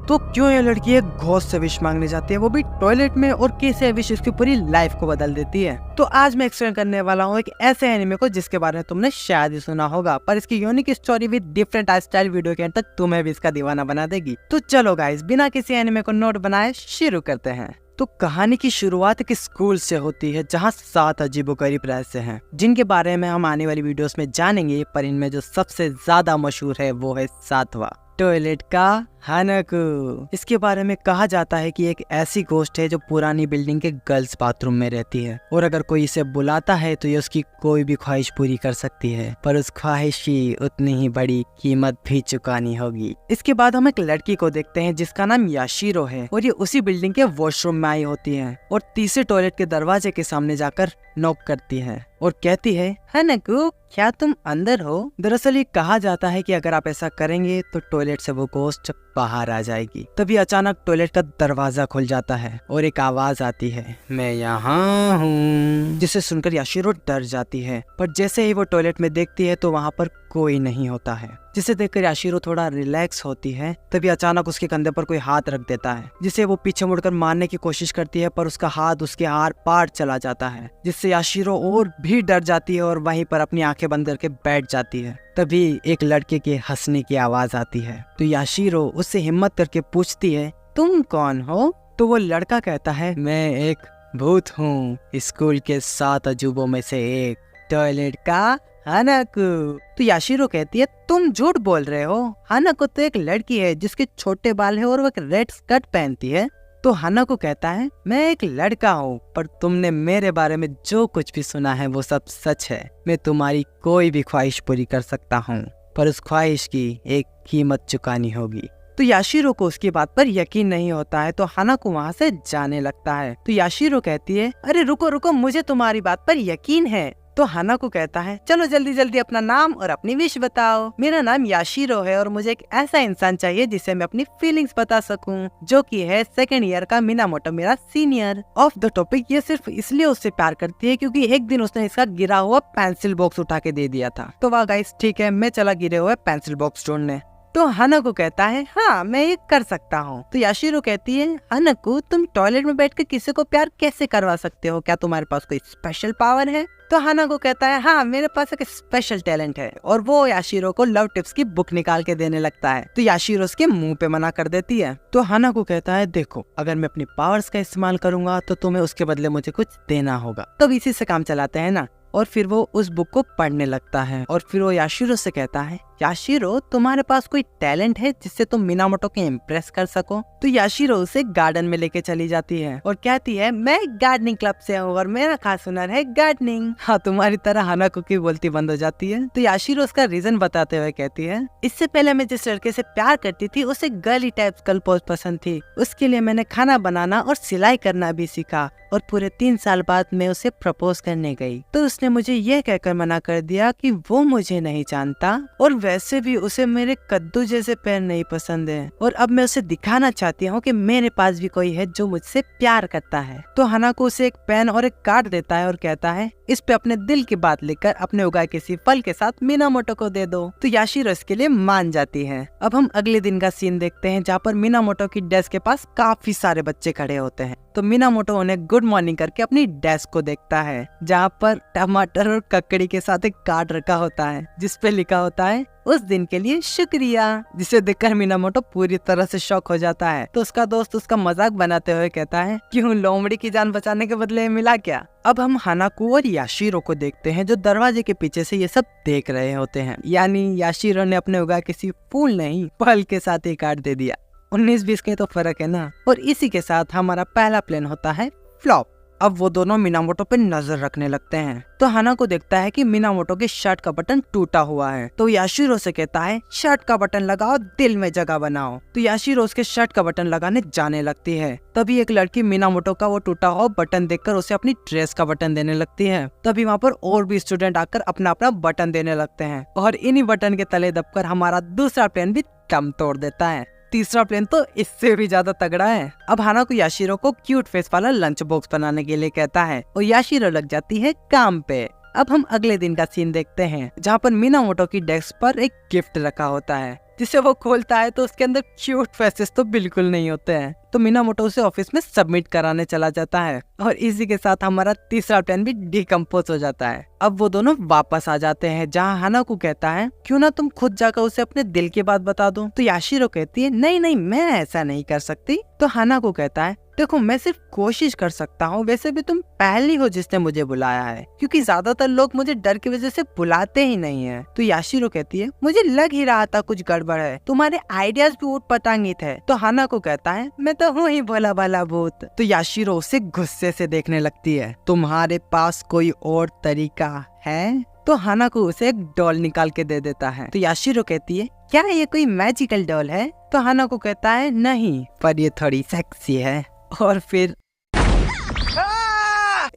तो क्यों ये लड़की एक घोस्ट से विश मांगने जाती है, वो भी टॉयलेट में, और कैसे विश उसकी पूरी लाइफ को बदल देती है। तो आज मैं एक्सप्लेन करने वाला हूँ एक ऐसे एनिमे को जिसके बारे में तुमने शायद ही सुना होगा, पर इसकी unique story with different style video के अंत तक तुम्हें भी इसका दीवाना बना देगी। तो चलो गाइस, बिना किसी एनिमे को नोट बनाए शुरू करते हैं। तो कहानी की शुरुआत एक स्कूल से होती है जहाँ 7 अजीबोगरीब रहस्य हैं, जिनके बारे में हम आने वाली वीडियोस में जानेंगे। पर इनमें जो सबसे ज्यादा मशहूर है वो है 7वां, टॉयलेट का हानाको। इसके बारे में कहा जाता है कि एक ऐसी गोस्ट है जो पुरानी बिल्डिंग के गर्ल्स बाथरूम में रहती है, और अगर कोई इसे बुलाता है तो ये उसकी कोई भी ख्वाहिश पूरी कर सकती है, पर उस ख्वाहिश की उतनी ही बड़ी कीमत भी चुकानी होगी। इसके बाद हम एक लड़की को देखते हैं जिसका नाम याशिरो है, और ये उसी बिल्डिंग के वॉशरूम में आई होती है, और तीसरे टॉयलेट के दरवाजे के सामने जाकर नॉक करती है और कहती है, हानाको क्या तुम अंदर हो? दरअसल ये कहा जाता है कि अगर आप ऐसा करेंगे तो टॉयलेट से वो गोस्ट बाहर आ जाएगी। तभी अचानक टॉयलेट का दरवाजा खुल जाता है और एक आवाज आती है, मैं यहाँ हूँ, जिसे सुनकर याशिरो डर जाती है। पर जैसे ही वो टॉयलेट में देखती है तो वहाँ पर कोई नहीं होता है, जिसे देखकर याशिरो थोड़ा रिलैक्स होती है। तभी अचानक उसके कंधे पर कोई हाथ रख देता है, जिसे वो पीछे मुड़कर मारने की कोशिश करती है, पर उसका हाथ उसके आर पार चला जाता है, जिससे याशिरो और भी डर जाती है और वहीं पर अपनी आंखें बंद करके बैठ जाती है। तभी एक लड़के के हंसने की आवाज आती है, तो याशिरो उससे हिम्मत करके पूछती है, तुम कौन हो? तो वो लड़का कहता है, मैं एक भूत हूँ, स्कूल के 7 अजूबों में से एक, टॉयलेट का हानाको। तो याशिरो कहती है, तुम झूठ बोल रहे हो, हानाको तो एक लड़की है जिसके छोटे बाल है और वो एक रेड स्कर्ट पहनती है। तो हानाको कहता है, मैं एक लड़का हूँ, पर तुमने मेरे बारे में जो कुछ भी सुना है वो सब सच है। मैं तुम्हारी कोई भी ख्वाहिश पूरी कर सकता हूँ, पर उस ख्वाहिश की एक कीमत चुकानी होगी। तो याशिरो को उसकी बात पर यकीन नहीं होता है, तो हानाको वहाँ से जाने लगता है। तो याशिरो कहती है, अरे रुको रुको, मुझे तुम्हारी बात पर यकीन है। तो हानाको कहता है, चलो जल्दी जल्दी अपना नाम और अपनी विश बताओ। मेरा नाम याशिरो है और मुझे एक ऐसा इंसान चाहिए जिसे मैं अपनी फीलिंग्स बता सकूं, जो कि है 2nd ईयर का मिनामोटो, मेरा सीनियर। ऑफ द टॉपिक, ये सिर्फ इसलिए उससे प्यार करती है क्योंकि एक दिन उसने इसका गिरा हुआ पेंसिल बॉक्स उठा के दे दिया था। तो वाह गाइस, ठीक है, मैं चला गिरे हुए पेंसिल बॉक्स ढूंढने। तो हानाको कहता है, हाँ मैं ये कर सकता हूँ। तो याशिरो कहती है, हानाको तुम टॉयलेट में बैठकर किसी को प्यार कैसे करवा सकते हो? क्या तुम्हारे पास कोई स्पेशल पावर है? तो हानाको कहता है, हाँ मेरे पास एक स्पेशल टैलेंट है, और वो याशिरो को लव टिप्स की बुक निकाल के देने लगता है। तो याशिरो उसके मुंह पे मना कर देती है। तो हानाको कहता है, देखो अगर मैं अपनी पावर्स का इस्तेमाल करूंगा तो तुम्हें उसके बदले मुझे कुछ देना होगा, तो इसी से काम चलाते हैं ना। और फिर वो उस बुक को पढ़ने लगता है, और फिर वो याशिरो से कहता है, याशिरो तुम्हारे पास कोई टैलेंट है जिससे तुम मिनामोटो को इम्प्रेस कर सको? तो याशिरो उसे गार्डन में लेके चली जाती है और कहती है, मैं गार्डनिंग क्लब से हूँ और मेरा खास हुनर है गार्डनिंग। हाँ, तुम्हारी तरह हानाको की बोलती बंद हो जाती है। तो याशिरो उसका रीजन बताते हुए कहती है, इससे पहले मैं जिस लड़के से प्यार करती थी उसे गर्ली टाइप गर्ल पोज पसंद थी, उसके लिए मैंने खाना बनाना और सिलाई करना भी सीखा, और पूरे 3 साल बाद मैं उसे प्रपोज करने गई तो उसने मुझे यह कहकर मना कर दिया कि वो मुझे नहीं जानता, और वैसे भी उसे मेरे कद्दू जैसे पैर नहीं पसंद है, और अब मैं उसे दिखाना चाहती हूँ कि मेरे पास भी कोई है जो मुझसे प्यार करता है। तो हानाको उसे एक पेन और एक कार्ड देता है और कहता है, इस पे अपने दिल की बात लिखकर अपने उगाए किसी फल के साथ मिनामोटो को दे दो। तो याशिरो इसके लिए मान जाती है। अब हम अगले दिन का सीन देखते हैं, जहाँ पर मिनामोटो की डेस्क के पास काफी सारे बच्चे खड़े होते हैं। तो मिनामोटो उन्हें गुड मॉर्निंग करके अपनी डेस्क को देखता है, जहाँ पर टमाटर और ककड़ी के साथ एक कार्ड रखा होता है जिसपे लिखा होता है, उस दिन के लिए शुक्रिया, जिसे देखकर मिनामोटो पूरी तरह से शॉक हो जाता है। तो उसका दोस्त उसका मजाक बनाते हुए कहता है, क्यों लोमड़ी की जान बचाने के बदले मिला क्या? अब हम हानाको और याशिरो को देखते हैं जो दरवाजे के पीछे से ये सब देख रहे होते हैं। यानी याशिरो ने अपने उगाए किसी फूल नहीं फल के साथ ही कार्ड दे दिया। 19-20 के तो फर्क है ना। और इसी के साथ हमारा पहला प्लान होता है फ्लॉप। अब वो दोनों मिनामोटो पे नजर रखने लगते हैं। तो हानाको देखता है कि मिनामोटो के शर्ट का बटन टूटा हुआ है। तो याशिरो से कहता है, शर्ट का बटन लगाओ, दिल में जगह बनाओ। तो याशिरो उसके शर्ट का बटन लगाने जाने लगती है। तभी एक लड़की मिनामोटो का वो टूटा हुआ बटन देखकर उसे अपनी ड्रेस का बटन देने लगती है। तभी वहाँ पर और भी स्टूडेंट आकर अपना अपना बटन देने लगते हैं, और इन्हीं बटन के तले दबकर हमारा दूसरा प्लान भी दम तोड़ देता है। तीसरा प्लान तो इससे भी ज्यादा तगड़ा है। अब हानाको याशिरो को क्यूट फेस वाला लंच बॉक्स बनाने के लिए कहता है और याशिरो लग जाती है काम पे। अब हम अगले दिन का सीन देखते हैं, जहाँ पर मिनामोटो की डेस्क पर एक गिफ्ट रखा होता है। जिसे वो खोलता है तो उसके अंदर क्यूट फेसेस तो बिल्कुल नहीं होते हैं। तो मिनामोटो उसे ऑफिस में सबमिट कराने चला जाता है और इसी के साथ हमारा तीसरा प्लान भी डिकम्पोज हो जाता है। अब वो दोनों वापस आ जाते हैं जहाँ हानाको कहता है क्यों ना तुम खुद जाकर उसे अपने दिल की बात बता दो। तो याशिरो कहती है नहीं नहीं मैं ऐसा नहीं कर सकती। तो हानाको कहता है देखो मैं सिर्फ कोशिश कर सकता हूँ, वैसे भी तुम पहली हो जिसने मुझे बुलाया है, क्योंकि ज्यादातर लोग मुझे डर की वजह से बुलाते ही नहीं है। तो याशिरो कहती है मुझे लग ही रहा था कुछ गड़बड़ है, तुम्हारे आइडियाज भी ऊट-पटांगी थे। तो हानाको कहता है मैं तो हूँ ही भोला भाला भूत। तो याशिरो उसे गुस्से से देखने लगती है, तुम्हारे पास कोई और तरीका है? तो हानाको उसे एक डॉल निकाल के दे देता है। तो याशिरो कहती है क्या ये कोई मैजिकल डॉल है? तो हानाको कहता है नहीं, पर ये थोड़ी सेक्सी है। और फिर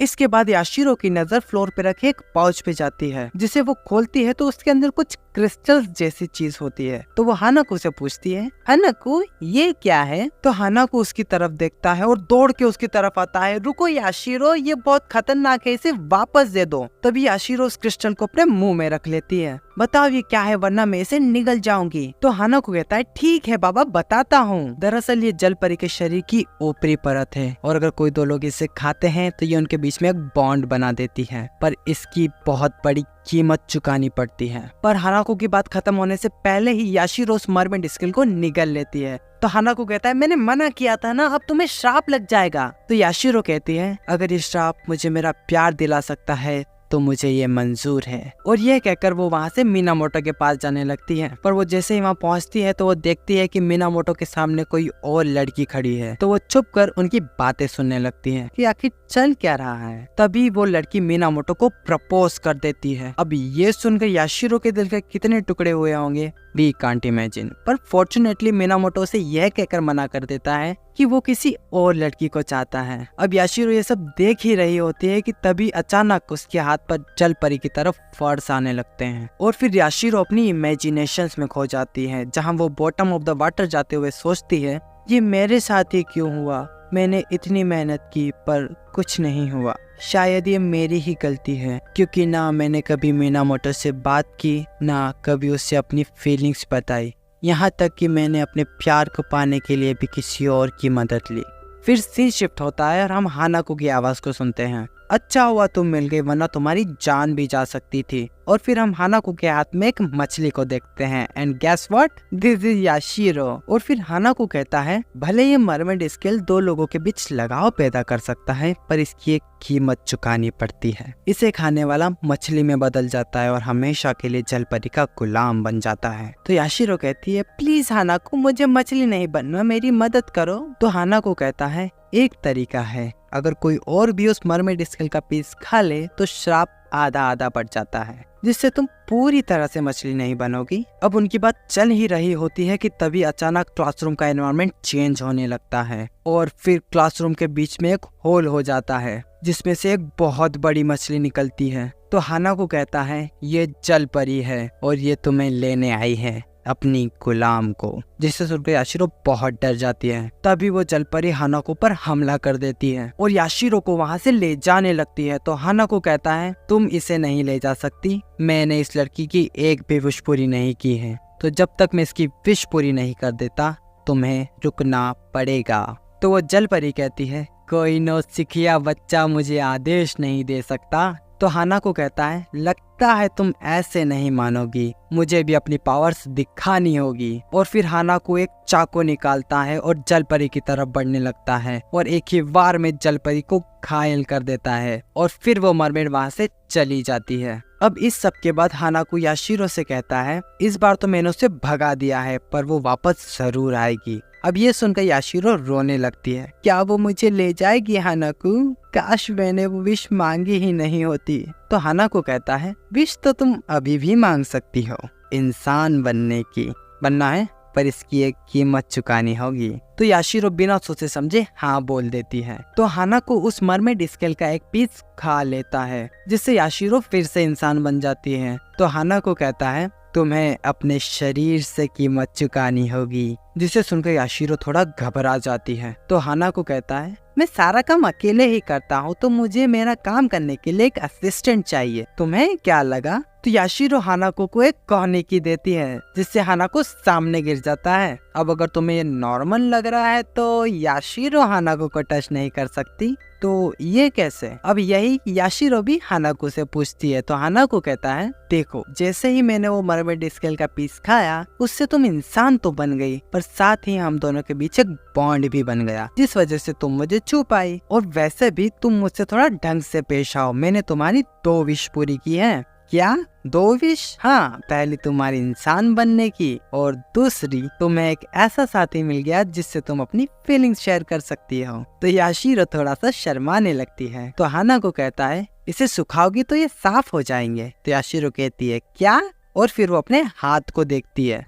इसके बाद याशिरो की नजर फ्लोर पे रखे एक पाउच पे जाती है, जिसे वो खोलती है तो उसके अंदर कुछ क्रिस्टल्स जैसी चीज होती है। तो वो हानाको से पूछती है हानाको ये क्या है? तो हानाको उसकी तरफ देखता है और दौड़ के उसकी तरफ आता है, रुको याशिरो ये बहुत खतरनाक है, इसे वापस दे दो। तभी याशिरो उस क्रिस्टल को अपने मुंह में रख लेती है, बताओ ये क्या है वरना मैं इसे निगल जाऊंगी। तो हानाको कहता है ठीक है बाबा बताता हूँ। दरअसल ये जल परी के शरीर की ऊपरी परत है और अगर कोई दो लोग इसे खाते हैं तो ये उनके बीच में एक बॉन्ड बना देती है, पर इसकी बहुत बड़ी कीमत चुकानी पड़ती है। पर हानाको की बात खत्म होने से पहले ही याशिरो उस मरमेंट स्किल को निगल लेती है। तो हानाको कहता है मैंने मना किया था ना, अब तुम्हें श्राप लग जाएगा। तो याशिरो कहती है अगर ये श्राप मुझे मेरा प्यार दिला सकता है तो मुझे ये मंजूर है। और यह कहकर वो वहाँ से मिनामोटो के पास जाने लगती है, पर वो जैसे ही वहाँ पहुँचती है तो वो देखती है कि मिनामोटो के सामने कोई और लड़की खड़ी है। तो वो चुप कर उनकी बातें सुनने लगती है कि आखिर चल क्या रहा है। तभी वो लड़की मिनामोटो को प्रपोज कर देती है। अब ये सुनकर याशिरो के दिल के कितने टुकड़े हुए होंगे वी कांट इमेजिन। पर फॉर्चुनेटली मिनामोटो से यह कहकर मना कर देता है कि वो किसी और लड़की को चाहता है। अब याशिरो ये सब देख ही रही होती है कि तभी अचानक उसके हाथ पर जल परी की तरफ फर्स आने लगते हैं और फिर याशिरो अपनी इमेजिनेशंस में खो जाती है, जहां वो बॉटम ऑफ द वाटर जाते हुए सोचती है ये मेरे साथ ही क्यों हुआ, मैंने इतनी मेहनत की पर कुछ नहीं हुआ, शायद ये मेरी ही गलती है, क्योंकि ना मैंने कभी मिनामोटो से बात की ना कभी उससे अपनी फीलिंग्स बताई, यहाँ तक कि मैंने अपने प्यार को पाने के लिए भी किसी और की मदद ली। फिर सीन शिफ्ट होता है और हम हानाको की आवाज को सुनते हैं, अच्छा हुआ तुम मिल गई वरना तुम्हारी जान भी जा सकती थी। और फिर हम हानाको के हाथ में एक मछली को देखते हैं and guess what, this is Yashiro. और फिर हानाको कहता है भले ये मरमेड स्किल दो लोगों के बीच लगाव पैदा कर सकता है पर इसकी एक कीमत चुकानी पड़ती है। इसे खाने वाला मछली में बदल जाता है और हमेशा के लिए जल परी का गुलाम बन जाता है। तो याशिरो कहती है प्लीज हानाको मुझे मछली नहीं बनना, मेरी मदद करो। तो हानाको कहता है एक तरीका है, अगर कोई और भी उस मरमेड स्किल का पीस खा ले तो श्राप आधा आधा बढ़ जाता है, जिससे तुम पूरी तरह से मछली नहीं बनोगी। अब उनकी बात चल ही रही होती है कि तभी अचानक क्लासरूम का एनवायरनमेंट चेंज होने लगता है और फिर क्लासरूम के बीच में एक होल हो जाता है जिसमें से एक बहुत बड़ी मछली निकलती है। तो हानाको कहता है ये जल परी है और ये तुम्हें लेने आई है अपनी गुलाम को, जिससे सुनकर याशिरो बहुत डर जाती है। तभी वो जल परी हानाको पर हमला कर देती है और याशिरो को वहाँ से ले जाने लगती है। तो हानाको कहता है तुम इसे नहीं ले जा सकती, मैंने इस लड़की की एक भी विश पूरी नहीं की है, तो जब तक मैं इसकी विश पूरी नहीं कर देता तुम्हें रुकना पड़ेगा। तो वो जल परी कहती है कोई नौसिखिया बच्चा मुझे आदेश नहीं दे सकता। तो हानाको कहता है लगता है तुम ऐसे नहीं मानोगी, मुझे भी अपनी पावर्स दिखानी होगी। और फिर हानाको एक चाकू निकालता है और जल परी की तरफ बढ़ने लगता है और एक ही वार में जल परी को घायल कर देता है और फिर वो मरमेड वहाँ से चली जाती है। अब इस सब के बाद हानाको याशिरो से कहता है इस बार तो मैंने उसे भगा दिया है पर वो वापस जरूर आएगी। अब ये सुनकर याशिरो रोने लगती है, क्या वो मुझे ले जाएगी हानाको? काश मैंने वो विश मांगी ही नहीं होती। तो हानाको कहता है विश तो तुम अभी भी मांग सकती हो, इंसान बनना है पर इसकी एक कीमत चुकानी होगी। तो याशिरो बिना सोचे समझे हाँ बोल देती है। तो हानाको उस मरमेड स्केल का एक पीस खा लेता है जिससे याशिरो फिर से इंसान बन जाती है। तो हानाको कहता है तुम्हें अपने शरीर से कीमत चुकानी होगी, जिसे सुनकर याशिरो थोड़ा घबरा जाती है। तो हानाको कहता है मैं सारा काम अकेले ही करता हूँ, तो मुझे मेरा काम करने के लिए एक असिस्टेंट चाहिए। तुम्हें क्या लगा? तो याशिरो हानाको को एक कहनेकी देती है, जिससे हानाको सामने गिर जाता है। अब अगर तुम्हें ये नॉर्मल लग रहा है तो याशिरो हानाको को टच नहीं कर सकती, तो ये कैसे? अब यही याशिरो भी हानाको से पूछती है, तो हानाको कहता है, देखो जैसे ही मैंने वो मरमेड स्केल का पीस खाया, उससे तुम इंसान तो बन गई, पर साथ ही हम दोनों के बीच एक बॉन्ड भी बन गया, जिस वजह से तुम मुझे छू पाई। और वैसे भी तुम मुझसे थोड़ा ढंग से पेश आओ। मैंने तुम्हारी 2 विश पूरी की है। क्या 2 विश? हाँ, पहली तुम्हारी इंसान बनने की, और दूसरी तुम्हें एक ऐसा साथी मिल गया जिससे तुम अपनी फीलिंग्स शेयर कर सकती हो। तो याशिरो थोड़ा सा शर्माने लगती है, तो हानाको कहता है, इसे सुखाओगी तो ये साफ हो जाएंगे। तो याशिरो कहती है, क्या? और फिर वो अपने हाथ को देखती है।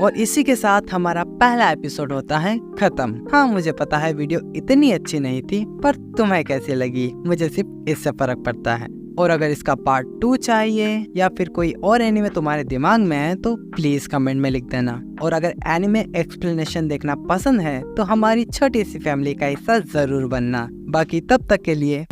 और इसी के साथ हमारा पहला एपिसोड होता है खत्म। हाँ, मुझे पता है वीडियो इतनी अच्छी नहीं थी, पर तुम्हें कैसी लगी मुझे सिर्फ इससे फर्क पड़ता है। और अगर इसका पार्ट 2 चाहिए या फिर कोई और एनिमे तुम्हारे दिमाग में है तो प्लीज कमेंट में लिख देना। और अगर एनिमे एक्सप्लेनेशन देखना पसंद है तो हमारी छोटी सी फैमिली का हिस्सा जरूर बनना। बाकी तब तक के लिए